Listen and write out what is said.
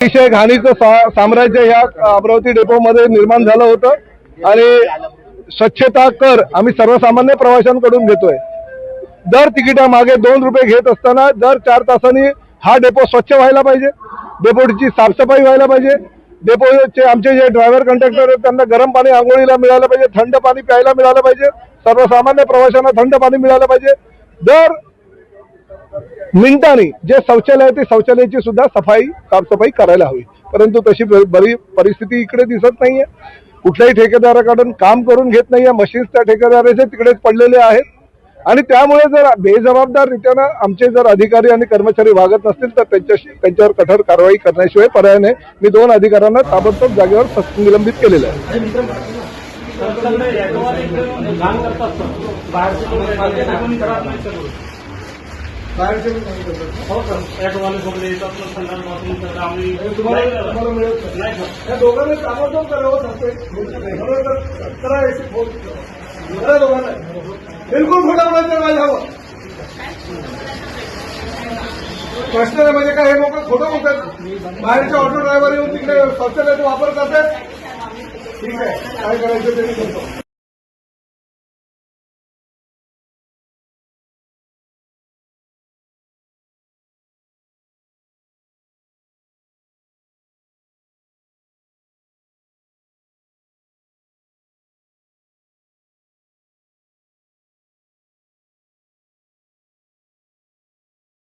अतिशय घाणीचं साम्राज्य या अमरावती डेपोमध्ये निर्माण झालं होतं आणि स्वच्छता कर आम्ही सर्वसामान्य प्रवाशांकडून घेतोय। दर तिकिटामागे 2 रुपये घेत असताना दर 4 तासांनी हा डेपो स्वच्छ व्हायला पाहिजे, डेपोची साफसफाई व्हायला पाहिजे, डेपोचे आमचे जे ड्रायव्हर कंडक्टर आहेत त्यांना गरम पाणी आंघोळीला मिळालं पाहिजे, थंड पाणी प्यायला मिळालं पाहिजे, सर्वसामान्य प्रवाशांना थंड पाणी मिळालं पाहिजे। दर मिनिटांनी जे शौचालय आहे ते शौचालयाची सुद्धा साफसफाई करायला हवी, परंतु तशी बरी परिस्थिती इकडे दिसत नाहीये। कुठल्याही ठेकेदाराकडून काम करून घेत नाहीये, मशीन्स त्या ठेकेदाराचे तिकडेच पडलेले आहेत आणि त्यामुळे जर बेजबाबदाररीत्याने आमचे जर अधिकारी आणि कर्मचारी वागत नसतील तर त्यांच्यावर कठोर कारवाई करण्याशिवाय पर्याय नाही। मी 2 अधिकाऱ्यांना ताबडतोब जागेवर निलंबित केलेलं आहे। बिलकुल खोटा बोलायचं माझ्यावर प्रश्न आहे म्हणजे काय हे लोक खोटं बोलतात। बाहेरचे ऑटो ड्रायव्हर येऊन तिकडे शौचालयाचा वापर करतात, ठीक आहे काय करायचं ते करतो।